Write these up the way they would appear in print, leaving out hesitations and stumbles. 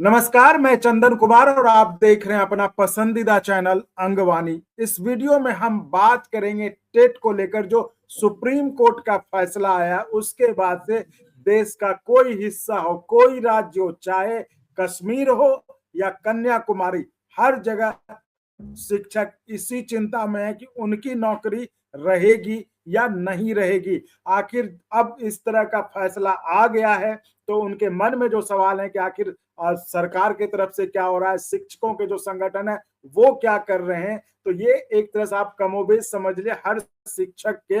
नमस्कार, मैं चंदन कुमार और आप देख रहे हैं अपना पसंदीदा चैनल अंगवानी। इस वीडियो में हम बात करेंगे टेट को लेकर जो सुप्रीम कोर्ट का फैसला आया, उसके बाद से देश का कोई हिस्सा हो, कोई राज्य हो, चाहे कश्मीर हो या कन्याकुमारी, हर जगह शिक्षक इसी चिंता में है कि उनकी नौकरी रहेगी या नहीं रहेगी। आखिर अब इस तरह का फैसला आ गया है तो उनके मन में जो सवाल है कि आखिर सरकार की तरफ से क्या हो रहा है, शिक्षकों के जो संगठन है वो क्या कर रहे हैं। तो ये एक तरह से आप कमोबेश समझ लिए हर शिक्षक के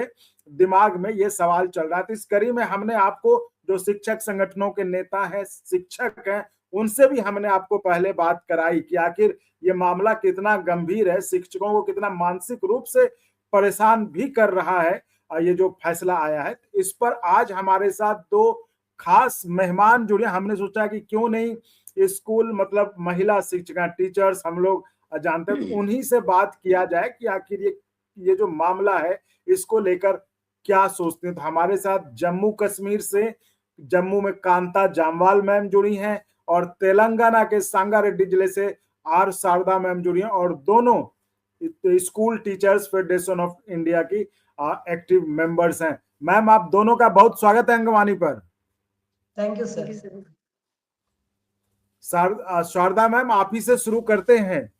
दिमाग में ये सवाल चल रहा है। तो इस कड़ी में हमने आपको जो शिक्षक संगठनों के नेता हैं, शिक्षक हैं, उनसे भी हमने आपको पहले बात कराई कि आखिर ये मामला कितना गंभीर है, शिक्षकों को कितना मानसिक रूप से परेशान भी कर रहा है ये जो फैसला आया है। इस पर आज हमारे साथ दो खास मेहमान जुड़े। हमने सोचा कि क्यों नहीं स्कूल मतलब महिला शिक्षिका टीचर्स हम लोग जानते हैं, तो उन्हीं से बात किया जाए कि आखिर ये जो मामला है इसको लेकर क्या सोचते हैं। तो हमारे साथ जम्मू कश्मीर से, जम्मू में कांता जामवाल मैम जुड़ी हैं और तेलंगाना के संगारेड्डी जिले से आर शारदा मैम जुड़ी हैं और दोनों school teachers federation of India की एक्टिव मेंबर्स हैं। मैम, आप दोनों का बहुत स्वागत है अंगवानी पर। Thank you sir. Sharda ma'am, आप ही से शुरू करते हैं।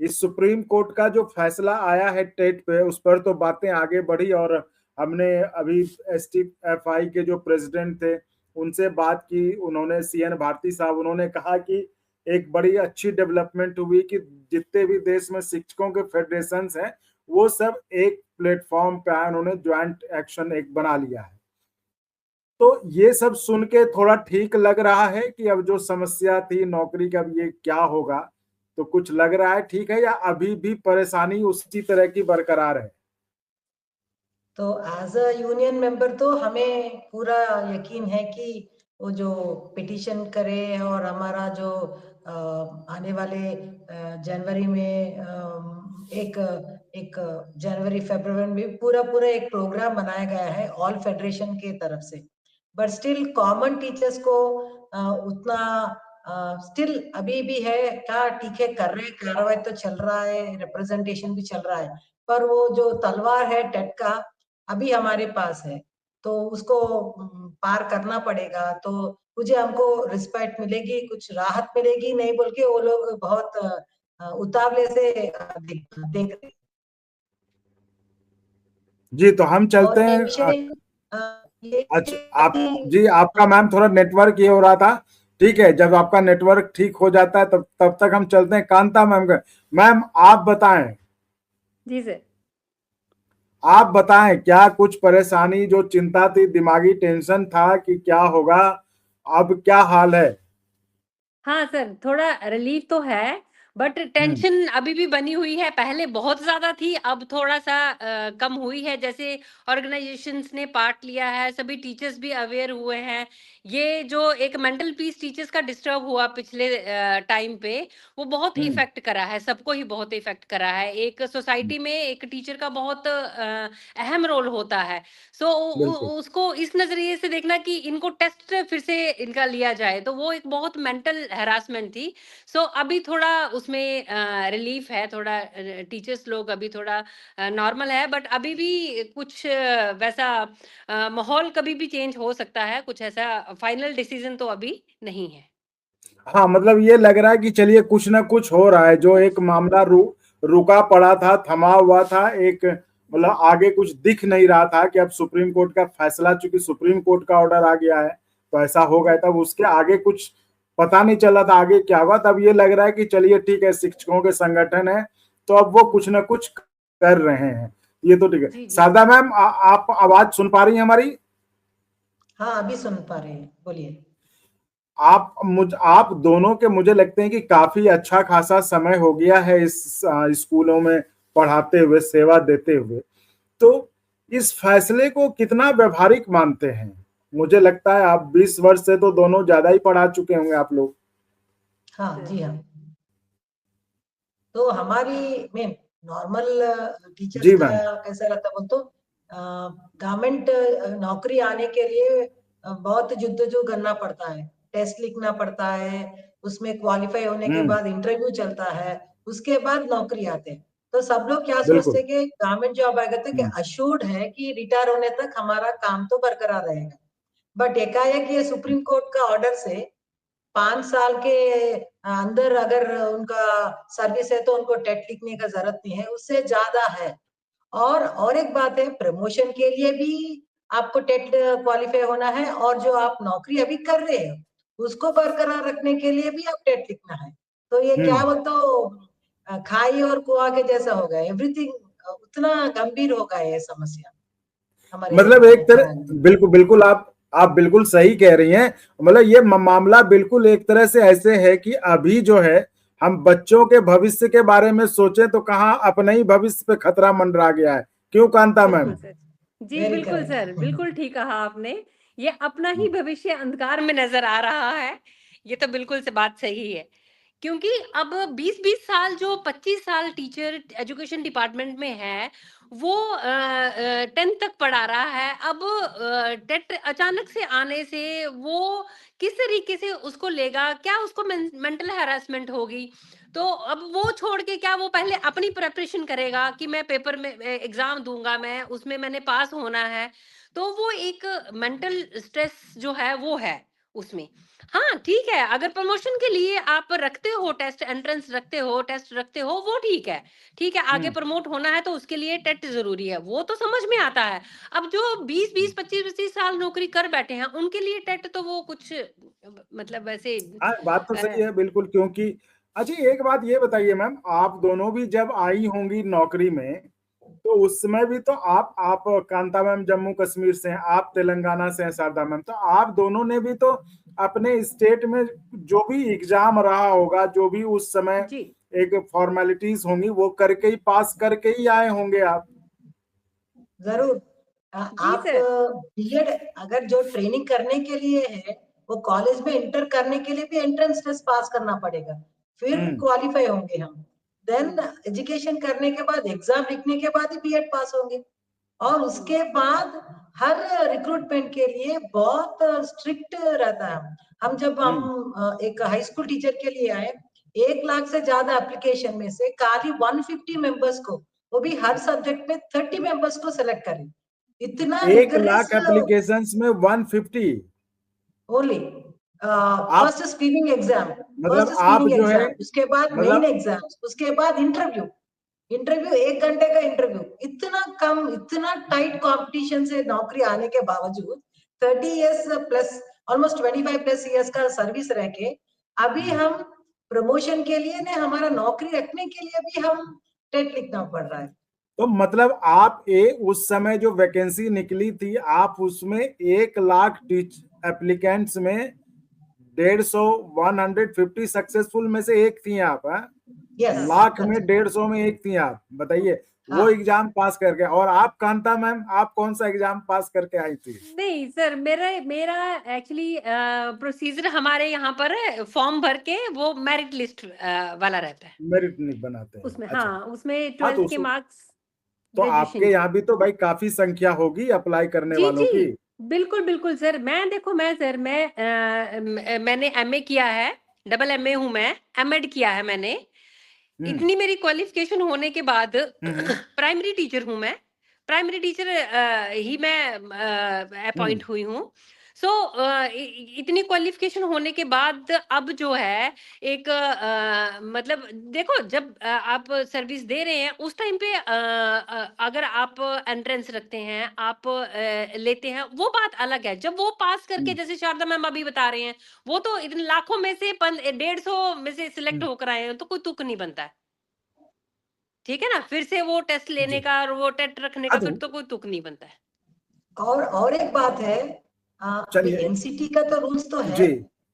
इस सुप्रीम कोर्ट का जो फैसला आया है टेट पे, उस पर तो बातें आगे बढ़ी और हमने अभी STFI के जो प्रेसिडेंट थे उनसे बात की। उन्होंने CN भारती साहब, उन्होंने कहा कि एक बड़ी अच्छी डेवलपमेंट हुई कि जितने भी देश में शिक्षकों के फेडरेशंस हैं वो सब एक प्लेटफॉर्म पे आए, उन्होंने ज्वाइंट एक्शन एक बना लिया है। तो ये सब सुन के थोड़ा ठीक लग रहा है कि अब जो समस्या थी नौकरी का, अब ये क्या होगा, तो कुछ लग रहा है ठीक है या अभी भी परेशानी उसी तरह की बरकरार है? तो एज अ यूनियन मेंबर तो हमें पूरा यकीन है कि वो जो पिटीशन करे और हमारा जो आने वाले जनवरी में एक जनवरी फरवरी में पूरा एक प्रोग्राम बनाया गया है ऑल फेडरेशन के तरफ से। बट स्टिल कॉमन टीचर्स को उतना स्टिल अभी भी है क्या, ठीक है कर रहे हैं, कार्रवाई तो चल रहा है, रिप्रेजेंटेशन भी चल रहा है, पर वो जो तलवार है टेट का अभी हमारे पास है, तो उसको पार करना पड़ेगा। तो मुझे हमको रिस्पेक्ट मिलेगी, कुछ राहत मिलेगी नहीं बोल के वो लोग बहुत उतावले से देख रहे। जी, तो हम चलते हैं। अच्छा, आप जी, आपका मैम थोड़ा नेटवर्क ये हो रहा था। ठीक है, जब आपका नेटवर्क ठीक हो जाता है तब तक हम चलते हैं कांता मैम का। मैम, आप बताएं। जी सर। आप बताएं, क्या कुछ परेशानी, जो चिंता थी, दिमागी टेंशन था कि क्या होगा, अब क्या हाल है? हाँ सर, थोड़ा रिलीफ तो है, बट टेंशन अभी भी बनी हुई है। पहले बहुत ज्यादा थी, अब थोड़ा सा कम हुई है। जैसे ऑर्गेनाइजेशंस ने पार्ट लिया है, सभी टीचर्स भी अवेयर हुए हैं। ये जो एक मेंटल पीस टीचर्स का डिस्टर्ब हुआ पिछले टाइम पे, वो बहुत इफेक्ट करा है, सबको ही बहुत इफेक्ट करा है। एक सोसाइटी में एक टीचर का बहुत अहम रोल होता है। सो उसको इस नजरिए से देखना कि इनको टेस्ट फिर से इनका लिया जाए, तो वो एक बहुत मेंटल हैरासमेंट थी। सो अभी थोड़ा उसमें रिलीफ है, थोड़ा टीचर्स लोग अभी थोड़ा नॉर्मल है, बट अभी भी कुछ वैसा माहौल कभी भी चेंज हो सकता है। कुछ ऐसा फाइनल डिसीजन तो अभी नहीं है। हाँ, मतलब ये लग रहा है कि चलिए कुछ ना कुछ हो रहा है। जो एक मामला रुका पड़ा था, थमा हुआ था, एक मतलब आगे कुछ दिख नहीं रहा था कि अब सुप्रीम कोर्ट का फैसला, चूंकि सुप्रीम कोर्ट का ऑर्डर आ गया है तो ऐसा हो गया। तब उसके आगे कुछ पता नहीं चला था आगे क्या हुआ। तब ये लग रहा है कि चलिए ठीक है, शिक्षकों के संगठन है तो अब वो कुछ ना कुछ कर रहे हैं। ये तो ठीक है। शारदा मैम, आप आवाज सुन पा रही हैं हमारी? हाँ, अभी सुन पा रहे हैं, बोलिए। आप दोनों के मुझे लगते हैं कि काफी अच्छा खासा समय हो गया है इस स्कूलों में पढ़ाते हुए, सेवा देते हुए। तो इस फैसले को कितना व्यवहारिक मानते हैं? मुझे लगता है आप 20 वर्ष से तो दोनों ज्यादा ही पढ़ा चुके होंगे आप लोग। हाँ जी, हाँ। तो हमारी में नॉर्मल टीचर्स का कैसा रहता बोल तो गवर्नमेंट नौकरी आने के लिए बहुत जुद्दोजहद करना पड़ता है, टेस्ट लिखना पड़ता है, उसमें क्वालिफाई होने के हम्म। बाद इंटरव्यू चलता है, उसके बाद नौकरी आते हैं। तो सब लोग क्या बिल्कुल। सोचते हैं कि गवर्नमेंट जॉब आएगा तो क्या अश्योर्ड है कि रिटायर होने तक हमारा काम तो बरकरार रहेगा। बट एकाएक ये सुप्रीम कोर्ट का ऑर्डर से 5 साल के अंदर अगर उनका सर्विस है तो उनको टेट लिखने का जरूरत नहीं है, उससे ज्यादा है। और एक बात है, प्रमोशन के लिए भी आपको टेट क्वालिफाई होना है, और जो आप नौकरी अभी कर रहे हो उसको बरकरार रखने के लिए भी आप टेट लिखना है। तो ये क्या वो तो खाई और कुआ के जैसा हो गया, एवरीथिंग उतना गंभीर हो गया है समस्या हमारे मतलब एक तरह, ख्याल में। बिल्कुल बिल्कुल आप बिल्कुल सही कह रही हैं। मतलब ये मामला बिल्कुल एक तरह से ऐसे है कि अभी जो है हम बच्चों के भविष्य के बारे में सोचें तो कहाँ अपने ही भविष्य पे खतरा मंडरा गया है। क्यों कांता मैम? बिल्कुल सर, जी वेरी बिल्कुल सर, करेक्ट। बिल्कुल ठीक कहा आपने। ये अपना ही भविष्य अंधकार में नजर आ रहा है। ये तो बिल्कुल से बात सही है, क्योंकि अब 20-20 साल जो 25 साल टीचर एजुकेशन डिपार्टमेंट में है, वो 10th तक पढ़ा रहा है। अब टेट अचानक से आने से वो किस तरीके से उसको लेगा, क्या उसको मेंटल हैरेसमेंट होगी। तो अब वो छोड़ के क्या वो पहले अपनी प्रिपरेशन करेगा कि मैं पेपर में एग्जाम दूंगा, मैं उसमें मैंने पास होना है। तो वो एक मेंटल स्ट्रेस जो है वो है उसमें। हाँ ठीक है, अगर प्रमोशन के लिए आप रखते हो टेस्ट, एंट्रेंस रखते हो, टेस्ट रखते हो, वो ठीक है। ठीक है, आगे प्रमोट होना है तो उसके लिए टेट जरूरी है, वो तो समझ में आता है। अब जो 20-20 25-25 साल नौकरी कर बैठे हैं उनके लिए टेट तो वो कुछ मतलब वैसे हाँ, बात तो सही है बिल्कुल। क्योंकि अच्छा एक बात ये बताइए मैम, आप दोनों भी जब आई होंगी नौकरी में तो उस समय भी तो आप कांता मैम जम्मू कश्मीर से हैं, आप तेलंगाना से हैं शारदा मैम, तो आप दोनों ने भी तो अपने स्टेट में जो भी एग्जाम रहा होगा, जो भी उस समय जी एक फॉर्मेलिटीज होंगी वो करके ही पास करके ही आए होंगे आप। जरूर। जी आप सर। बीएड अगर जो ट्रेनिंग करने के लिए है, वो कॉलेज में इंटर करने के लिए भी एंट्रेंस टेस्ट पास करना पड़ेगा, फिर क्वालिफाई होंगे हम। देन एजुकेशन करने के बाद एग्जाम लिखने के बाद ही बीएड पास होंगे। और उसके बाद हर रिक्रूटमेंट के लिए बहुत स्ट्रिक्ट रहता है। हम जब हम एक हाई स्कूल टीचर के लिए आए, 1 लाख से ज्यादा एप्लीकेशन में से खाली 150 मेंबर्स को, वो भी हर सब्जेक्ट में 30 मेंबर्स को सेलेक्ट करें। इतना 1 रिगरस लाख एप्लीकेशंस में 150? ओनली आप फर्स्ट स्क्रीनिंग एग्जाम, मतलब आप जो है, उसके बाद मेन मतलब एग्जाम, उसके बाद इंटरव्यू। इंटरव्यू 1 घंटे का इंटरव्यू, इतना कम, इतना टाइट कंपटीशन से नौकरी आने के बावजूद 30 years plus, almost 25 plus years का सर्विस रह के अभी हम प्रमोशन के लिए ने, हमारा नौकरी रखने के लिए भी हम टेट लिखना पड़ रहा है। तो मतलब उस समय जो वैकेंसी निकली थी, आप उसमें 1 लाख एप्लीकेंट्स में 150 सक्सेसफुल में से एक थी आप? यस, लाख में 150 में एक थी आप, बताइए। वो हाँ। एग्जाम पास करके, और आप कांता मैम आप कौन सा एग्जाम पास करके आई थी? नहीं सर, मेरा मेरा एक्चुअली प्रोसीजर हमारे यहाँ पर फॉर्म भर के वो मेरिट लिस्ट वाला रहता है मेरिट नहीं बनाते हैं? उसमें। अच्छा। हाँ, उसमें हाँ 12th के मार्क्स, तो ग्रेजुएशन आपके के। यहाँ भी तो भाई काफी संख्या होगी अप्लाई करने जी वालों की। जी बिल्कुल बिल्कुल सर। मैं देखो, मैं सर मैंने एमए किया है, डबल एमए हूँ मैं, एमएड किया है मैंने। इतनी मेरी क्वालिफिकेशन होने के बाद प्राइमरी टीचर हूँ मैं, प्राइमरी टीचर ही मैं अपॉइंट हुई हूँ। सो इतनी क्वालिफिकेशन होने के बाद अब जो है एक मतलब देखो, जब आप सर्विस दे रहे हैं उस टाइम पे अगर आप एंट्रेंस रखते हैं, आप लेते हैं, वो बात अलग है। जब वो पास करके, जैसे शारदा मैम अभी बता रहे हैं, वो तो इतने लाखों में से 150 में से सिलेक्ट होकर आए हैं, तो कोई तुक नहीं बनता है। ठीक है ना, फिर से वो टेस्ट लेने जी। का और वो टेट रखने का, अच्छा फिर तो कोई तुक नहीं बनता है। और एक बात है, अभी चलिए। एनसीटी का तो रूल्स तो है, जी।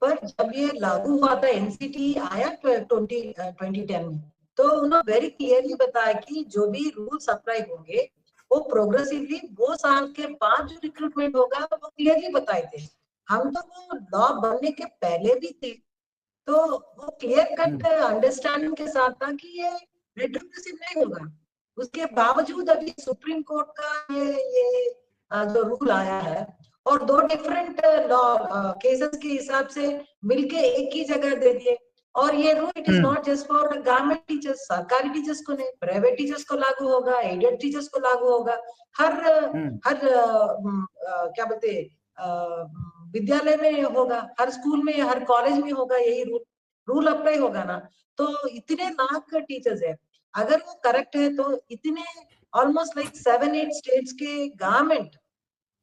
पर जब ये लागू हुआ था, एनसीटी आया 2010 में, तो उन्होंने वेरी क्लियरली बताया कि जो भी रूल्स अप्लाई होंगे वो प्रोग्रेसिवली वो साल के बाद जो रिक्रूटमेंट होगा वो क्लियरली बताए थे। हम तो वो लॉ बनने के पहले भी थे, तो वो क्लियर कट अंडरस्टैंडिंग के साथ था कि ये रिट्रोग्रेसिव नहीं होगा। उसके बावजूद अभी सुप्रीम कोर्ट का ये जो रूल आया है, और 2 डिफरेंट लॉ केसेस के हिसाब से मिलके एक ही जगह दे दिए। और ये rule it is not just for government teachers, सरकारी टीचर्स को नहीं, प्राइवेट टीचर्स को लागू होगा, एडेड टीचर्स को लागू होगा। हर क्या बोलते विद्यालय में होगा, हर स्कूल में, हर कॉलेज में होगा, यही रूल अप्लाई होगा ना। तो इतने लाख टीचर्स है, अगर वो करेक्ट है तो इतने ऑलमोस्ट लाइक 7-8 स्टेट्स के गवर्नमेंट,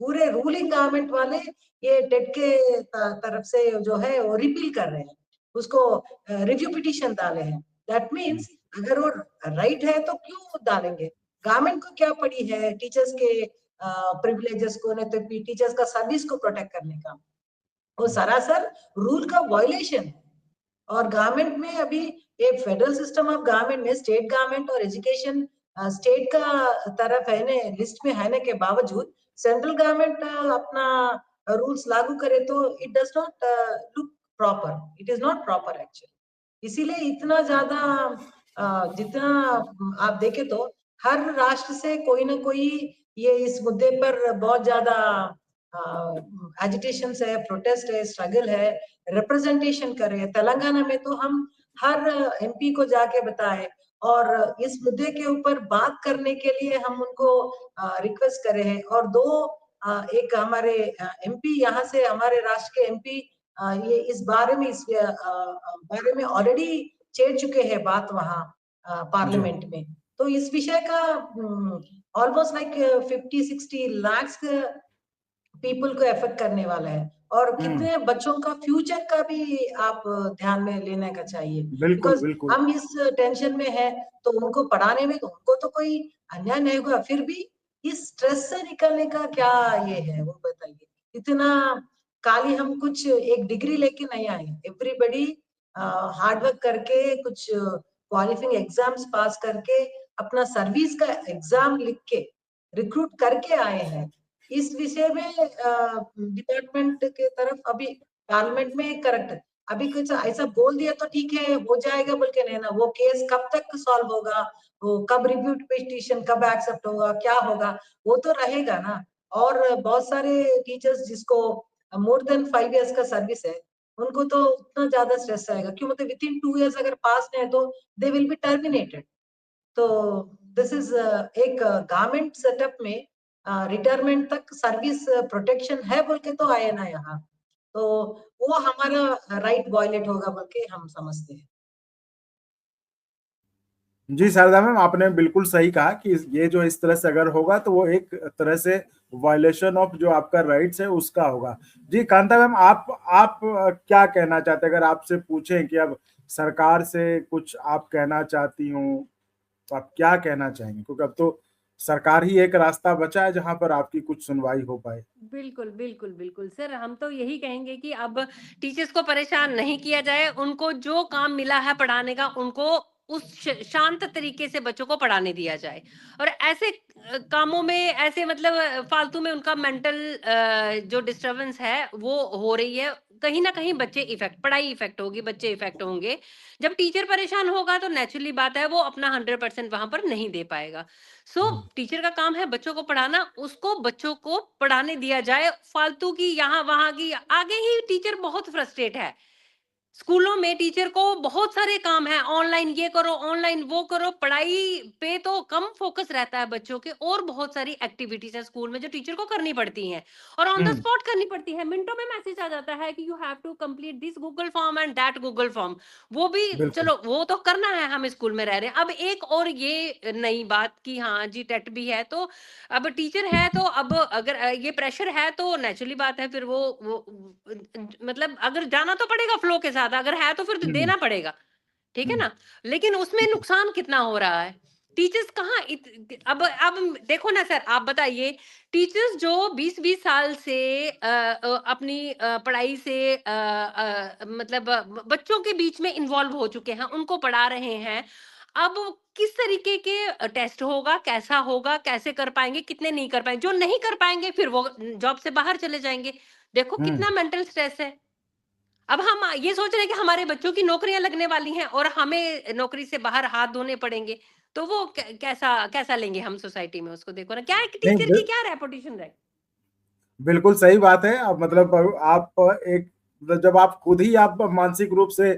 पूरे रूलिंग गवर्नमेंट वाले ये टेट के तरफ से जो है वो रिपील कर रहे हैं, उसको रिव्यू पिटीशन डाले हैं। दैट मीन्स अगर वो राइट है तो क्यों डालेंगे? गवर्नमेंट को क्या पड़ी है टीचर्स के प्रिविलेजेस को, नहीं तो टीचर्स का सर्विस को प्रोटेक्ट करने का? वो सरासर रूल का वायलेशन है। और गवर्नमेंट में अभी ये फेडरल सिस्टम ऑफ गवर्नमेंट में स्टेट गवर्नमेंट और एजुकेशन स्टेट का तरफ है ने लिस्ट में है के बावजूद सेंट्रल गवर्नमेंट अपना रूल्स लागू करे तो it does not look proper, it is not proper actually. इसीलिए इतना ज्यादा जितना आप देखें तो हर राष्ट्र से कोई ना कोई ये इस मुद्दे पर बहुत ज्यादा एजिटेशन है, प्रोटेस्ट है, स्ट्रगल है, रिप्रेजेंटेशन कर रहे हैं। तेलंगाना में तो हम हर एमपी को जाके बताए और इस मुद्दे के ऊपर बात करने के लिए हम उनको रिक्वेस्ट करे हैं। और एक हमारे एमपी यहाँ से, हमारे राष्ट्र के एमपी ये इस बारे में ऑलरेडी छेड़ चुके हैं बात वहाँ पार्लियामेंट में। तो इस विषय का ऑलमोस्ट लाइक 50-60 लाख पीपल को इफेक्ट करने वाला है। और कितने बच्चों का फ्यूचर का भी आप ध्यान में लेने का चाहिए। बिकॉज हम इस टेंशन में है तो उनको पढ़ाने में उनको तो कोई अन्याय नहीं होगा, फिर भी इस स्ट्रेस से निकलने का क्या ये है वो बताइए। इतना काली हम कुछ एक डिग्री लेके नहीं आए, एवरीबडी हार्डवर्क करके कुछ क्वालिफाइंग एग्जाम्स पास करके अपना सर्विस का एग्जाम लिख के रिक्रूट करके आए हैं। इस विषय में डिपार्टमेंट के तरफ अभी पार्लियामेंट में करेक्ट अभी कुछ ऐसा बोल दिया तो ठीक है हो जाएगा बोल के नहीं ना, वो केस कब तक सॉल्व होगा, वो कब रिव्यू पिटीशन कब एक्सेप्ट होगा, क्या होगा, वो तो रहेगा ना। और बहुत सारे टीचर्स जिसको मोर देन 5 इयर्स का सर्विस है उनको तो उतना ज्यादा स्ट्रेस आएगा, क्यों मतलब विद इन 2 इयर्स अगर पास नहीं है तो दे विल बी टर्मिनेटेड। तो दिस इज एक गवर्नमेंट सेटअप में रिटायरमेंट तक सर्विस प्रोटेक्शन है बोल के तो आए ना यहाँ, तो वो हमारा राइट वायलेट होगा बोल के हम समझते हैं। जी शारदा मैम, आपने बिल्कुल सही कहा कि ये जो इस तरह से अगर होगा तो वो एक तरह से वायलेशन ऑफ जो आपका राइट्स है उसका होगा। जी कांता मैम, आप क्या कहना चाहते हैं? अगर आपसे पूछें कि अब सरकार से कुछ आप कहना चाहती हूँ तो आप क्या कहना चाहेंगे? क्योंकि अब तो सरकार ही एक रास्ता बचा है जहां पर आपकी कुछ सुनवाई हो पाए। बिल्कुल बिल्कुल बिल्कुल सर, हम तो यही कहेंगे कि अब टीचर्स को परेशान नहीं किया जाए, उनको जो काम मिला है पढ़ाने का उनको उस शांत तरीके से बच्चों को पढ़ाने दिया जाए। और ऐसे कामों में ऐसे मतलब फालतू में उनका मेंटल जो डिस्टरबेंस है वो हो रही है, कहीं ना कहीं बच्चे इफेक्ट, पढ़ाई इफेक्ट होगी, बच्चे इफेक्ट होंगे। जब टीचर परेशान होगा तो नेचुरली बात है वो अपना 100% वहां पर नहीं दे पाएगा। सो टीचर का काम है बच्चों को पढ़ाना, उसको बच्चों को पढ़ाने दिया जाए। फालतू की यहाँ वहां की आगे ही टीचर बहुत फ्रस्ट्रेट है। स्कूलों में टीचर को बहुत सारे काम है, ऑनलाइन ये करो, ऑनलाइन वो करो, पढ़ाई पे तो कम फोकस रहता है बच्चों के, और बहुत सारी एक्टिविटीज है स्कूल में जो टीचर को करनी पड़ती हैं और ऑन द स्पॉट करनी पड़ती है। मिनटों में मैसेज आ जाता है कि you have to complete this Google form and that Google form. वो भी चलो वो तो करना है, हम स्कूल में रह रहे हैं। अब एक और ये नई बात की हाँ जी टेट भी है, तो अब टीचर है तो अब अगर ये प्रेशर है तो नेचुरली बात है फिर वो मतलब अगर जाना तो पड़ेगा फ्लो के साथ, अगर है तो फिर तो देना पड़ेगा, ठीक है ना। लेकिन उसमें नुकसान कितना हो रहा है, टीचर्स कहाँ अब देखो ना सर, आप बताइए, टीचर्स जो 20-20 साल से अपनी पढ़ाई से मतलब बच्चों के बीच में इन्वॉल्व हो चुके हैं, उनको पढ़ा रहे हैं। अब किस तरीके के टेस्ट होगा, कैसा होगा, कैसे कर पाएंगे, कितने नहीं कर पाएंगे, जो नहीं कर पाएंगे फिर वो जॉब से बाहर चले जाएंगे। देखो कितना मेंटल स्ट्रेस है। अब हम ये सोच रहे हैं कि हमारे बच्चों की नौकरियां लगने वाली हैं और हमें नौकरी से बाहर हाथ धोने पड़ेंगे, तो वो कैसा कैसा लेंगे हम सोसाइटी में उसको। देखो ना क्या टीचर की क्या रेपुटेशन रहे। बिल्कुल सही बात है। मतलब आप एक, जब आप खुद ही आप मानसिक रूप से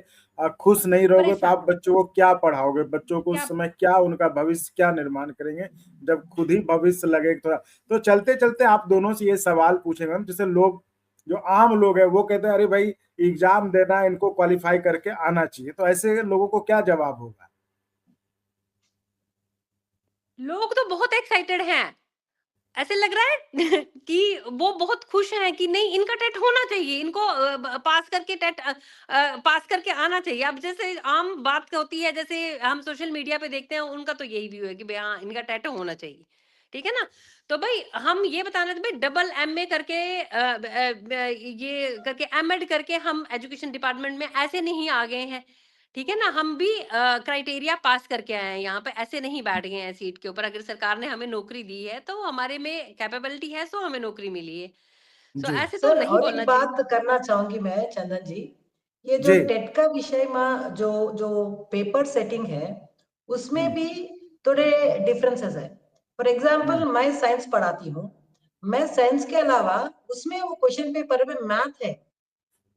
खुश नहीं रहोगे तो परेशान आप बच्चों को क्या पढ़ाओगे? बच्चों को क्या। उस समय क्या, उनका भविष्य क्या निर्माण करेंगे जब खुद ही भविष्य लगे थोड़ा। तो चलते चलते आप दोनों से ये सवाल पूछेंगे हम, जैसे लोग, जो आम लोग हैं वो कहते हैं अरे भाई एग्जाम देना है, इनको क्वालिफाई करके आना चाहिए, तो ऐसे लोगों को क्या जवाब होगा? लोग तो बहुत एक्साइटेड हैं, ऐसे लग रहा है कि वो बहुत खुश हैं कि नहीं इनका टेट होना चाहिए, इनको पास करके टेट पास करके आना चाहिए। अब जैसे आम बात होती है, जैसे हम सोशल मीडिया पे देखते हैं, उनका तो यही व्यू है कि भाई हाँ इनका टेट होना चाहिए, ठीक है ना। तो भाई हम ये बताना था भाई, डबल एमए करके ये करके एमएड करके हम एजुकेशन डिपार्टमेंट में ऐसे नहीं आ गए हैं, ठीक है ना। हम भी क्राइटेरिया पास करके आए हैं यहाँ पे, ऐसे नहीं बैठ गए हैं सीट के ऊपर। अगर सरकार ने हमें नौकरी दी है तो हमारे में कैपेबिलिटी है, सो हमें नौकरी मिली है। सो जी ऐसे तो सर, नहीं और एक बोलना चाहिए। बात करना चाहूंगी मैं चंदन जी, ये जो जी। टेट का विषय में जो जो पेपर सेटिंग है, उसमें हम्म, भी थोड़े डिफरेंसेस है। फॉर एग्जांपल हम्म, मैं साइंस पढ़ाती हूँ, मैं साइंस के अलावा उसमें वो क्वेश्चन पेपर में मैथ है,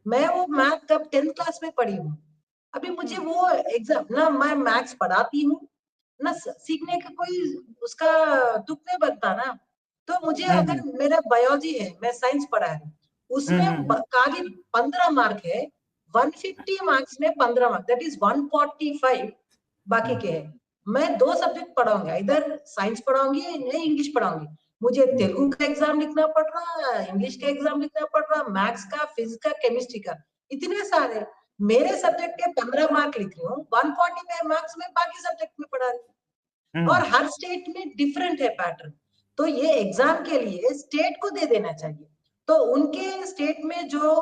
मैं वो मैथ कब 10th क्लास में पढ़ी हूँ। अभी मुझे हम्म, वो एग्जाम ना, मैं मैथ्स पढ़ाती हूँ ना, सीखने का कोई उसका तुक नहीं बनता ना। तो मुझे हम्म, अगर मेरा बायोलॉजी है, मैं साइंस पढ़ा है, हम्म, उसमें खाली 15 मार्क है, 150 मार्क्स में 15 मार्क, दैट इज 145 बाकी हम्म, के हैं। मैं दो सब्जेक्ट पढ़ाऊंगी, इधर साइंस पढ़ाऊंगी या इंग्लिश पढ़ाऊंगी। मुझे हम्म, तेलुगु का एग्जाम लिखना पड़ रहा, इंग्लिश का एग्जाम लिखना पड़ रहा, मैथ्स का, फिजिक्स का, केमिस्ट्री का, इतने सारे। मेरे सब्जेक्ट के 15 मार्क लिख रही हूँ, 145 मार्क्स में बाकी सब्जेक्ट में पढ़ा रही हूँ। हम्म, और हर स्टेट में डिफरेंट है पैटर्न। तो ये एग्जाम के लिए स्टेट को दे देना चाहिए। तो उनके स्टेट में जो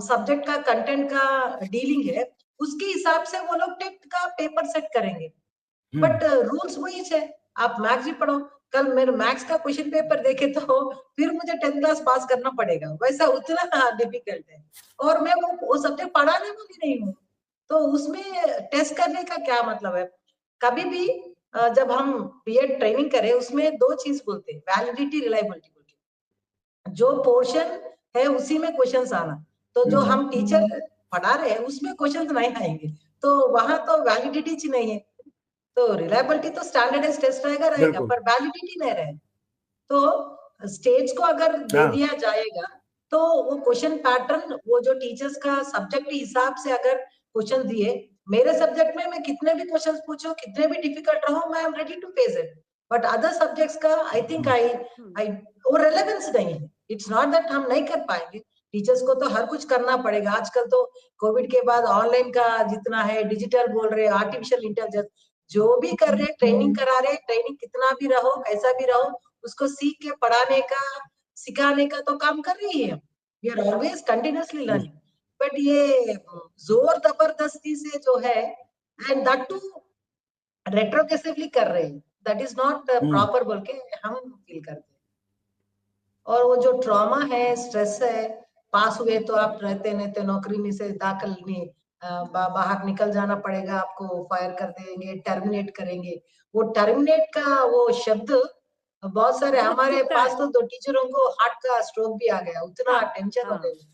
सब्जेक्ट का कंटेंट का डीलिंग है, उसके हिसाब से वो लोग टेट का पेपर सेट करेंगे। हम्म, बट रूल्स वही है। आप मैथ्स भी पढ़ो, कल मेरे मैथ्स का क्वेश्चन पेपर देखे तो फिर मुझे 10th क्लास पास करना पड़ेगा, वैसा उतना डिफिकल्ट है। और मैं वो सब्जेक्ट पढ़ाने वाली नहीं हूँ, तो उसमें टेस्ट करने का क्या मतलब है। कभी भी जब हम बीएड ट्रेनिंग करें, उसमें दो चीज बोलते हैं, वैलिडिटी, रिलायबिलिटी बोलते हैं। जो पोर्शन है उसी में क्वेश्चंस आना, तो जो हम टीचर पढ़ा रहे हैं उसमें क्वेश्चंस नहीं आएंगे, तो वहां तो वैलिडिटी नहीं है। तो रिलायबिलिटी तो स्टैंडर्डाइज टेस्ट रहेगा रहेगा, बिल्कुल। पर वैलिडिटी नहीं रहे। तो स्टेज को अगर दे हाँ। दिया जाएगा, तो वो क्वेश्चन पैटर्न, वो जो टीचर्स का सब्जेक्ट के हिसाब से अगर क्वेश्चन दिए, मेरे सब्जेक्ट में मैं कितने भी क्वेश्चंस पूछो, कितने भी डिफिकल्ट रहो, मैं am ready to face it. But other subjects का आई थिंक हम्म, आई वो रेलेवेंस नहीं है। इट्स नॉट दैट हम नहीं कर पाएंगे, टीचर्स को तो हर कुछ करना पड़ेगा। आजकल तो कोविड के बाद ऑनलाइन का जितना है, डिजिटल बोल रहे, आर्टिफिशियल इंटेलिजेंस, जो भी कर रहे, ट्रेनिंग करा रहे, ट्रेनिंग कितना भी रहो, कैसा भी रहो, उसको सीख के पढ़ाने का, सिखाने का तो काम कर रही है। We are always continuously learning. But ये जोर जबरदस्ती से जो है, एंड दैट टू रेट्रोग्रेसिवली कर रहे हैं, that is not hmm, proper बोल के हम फील करते हैं। और वो जो ट्रॉमा है, स्ट्रेस है, पास हुए तो आप रहते नहीं तो नौकरी में से दाखिल नहीं, बाहर निकल जाना पड़ेगा, आपको फायर कर देंगे, टर्मिनेट करेंगे। वो टर्मिनेट का वो शब्द, बहुत सारे बहुत हमारे चुभता पास है। तो दो टीचरों को हार्ट का स्ट्रोक भी आ गया, उतना हाँ टेंशन हो हाँ। गई।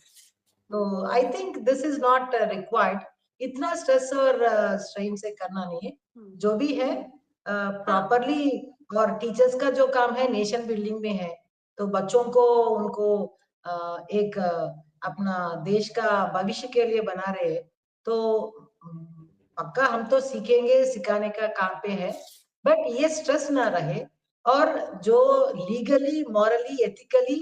तो I think this is not required, इतना स्ट्रेस और स्ट्रेन से करना नहीं है। हम्म, जो भी है हाँ प्रॉपरली, और टीचर्स का जो काम है नेशन बिल्डिंग में है, तो बच्चों को उनको एक अपना देश का भविष्य के लिए बना रहे हैं। तो पक्का हम तो सीखेंगे, सिखाने का काम पे है। बट ये स्ट्रेस ना रहे, और जो लीगली, मॉरली, एथिकली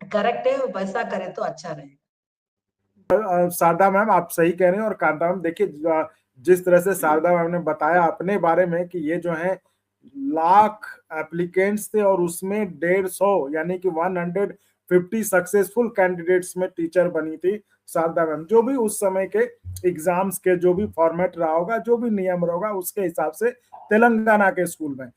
करेक्ट है वैसा करे तो अच्छा रहेगा। शारदा मैम आप सही कह रहे हैं। और कांता मैम देखिए, जिस तरह से शारदा मैम ने बताया अपने बारे में कि ये जो है लाख एप्लीकेंट्स थे और उसमें 150 यानी कि 150 सक्सेसफुल कैंडिडेट्स में टीचर बनी थी शारदा मैम। जो भी उस समय के एग्जाम्स के जो भी फॉर्मेट रहा होगा, जो भी नियम रहा होगा, उसके हिसाब से तेलंगाना के स्कूल में।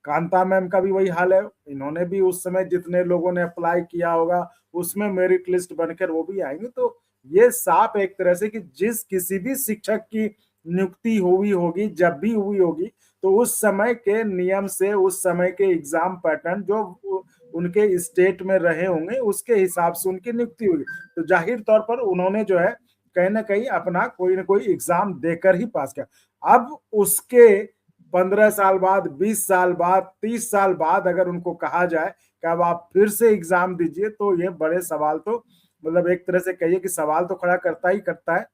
कांता मैम का भी वही हाल है, इन्होंने भी उस समय जितने लोगों ने अप्लाई किया होगा उसमें मेरिट लिस्ट बनकर वो भी आएंगे। तो ये साफ एक तरह से कि जिस किसी भी शिक्षक की नियुक्ति हुई होगी, जब भी हुई होगी, तो उस समय के नियम से, उस समय के एग्जाम पैटर्न जो उनके स्टेट में रहे होंगे उसके हिसाब से उनकी नियुक्ति होगी। तो जाहिर तौर पर उन्होंने जो है कहीं ना कहीं अपना कोई ना कोई एग्जाम देकर ही पास किया। अब उसके 15 साल बाद, 20 साल बाद, 30 साल बाद अगर उनको कहा जाए कि अब आप फिर से एग्जाम दीजिए, तो ये बड़े सवाल तो मतलब एक तरह से कहिए कि सवाल तो खड़ा करता ही करता है,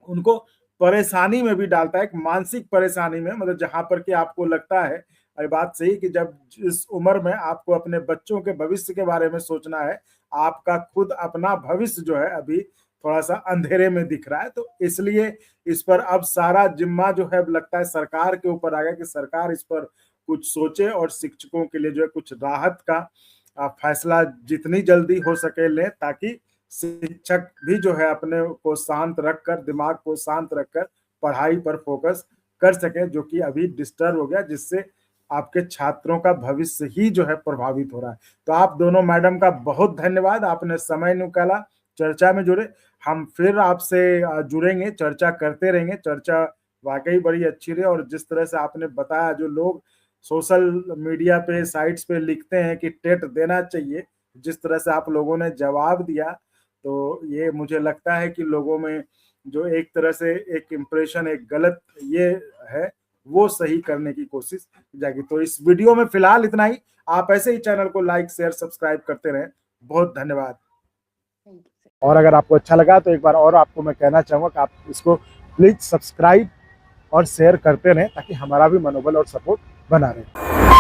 उनको परेशानी में भी डालता है, एक मानसिक परेशानी में, मतलब जहां पर कि आपको लगता है, ये बात सही कि जब इस उम्र में आपको अपने बच्चों के भविष्य के बारे में सोचना है, आपका खुद अपना भविष्य जो है अभी थोड़ा सा अंधेरे में दिख रहा है, तो इसलिए इस पर अब सारा जिम्मा जो है लगता है सरकार के ऊपर आ गया कि सरकार इस पर कुछ सोचे और शिक्षकों के लिए जो है कुछ राहत का फैसला जितनी जल्दी हो सके लें, ताकि शिक्षक भी जो है अपने को शांत रखकर, दिमाग को शांत रखकर पढ़ाई पर फोकस कर सके, जो कि अभी डिस्टर्ब हो गया, जिससे आपके छात्रों का भविष्य ही जो है प्रभावित हो रहा है। तो आप दोनों मैडम का बहुत धन्यवाद, आपने समय निकाला, चर्चा में जुड़े। हम फिर आपसे जुड़ेंगे, चर्चा करते रहेंगे। चर्चा वाकई बड़ी अच्छी रही, और जिस तरह से आपने बताया, जो लोग सोशल मीडिया पे, साइट्स पे लिखते हैं कि टेट देना चाहिए, जिस तरह से आप लोगों ने जवाब दिया, तो ये मुझे लगता है कि लोगों में जो एक तरह से एक इम्प्रेशन, एक गलत ये है, वो सही करने की कोशिश जाएगी। तो इस वीडियो में फिलहाल इतना ही। आप ऐसे ही चैनल को लाइक, शेयर, सब्सक्राइब करते रहें। बहुत धन्यवाद। और अगर आपको अच्छा लगा तो एक बार और आपको मैं कहना चाहूँगा कि आप इसको प्लीज सब्सक्राइब और शेयर करते रहें, ताकि हमारा भी मनोबल और सपोर्ट बना रहे।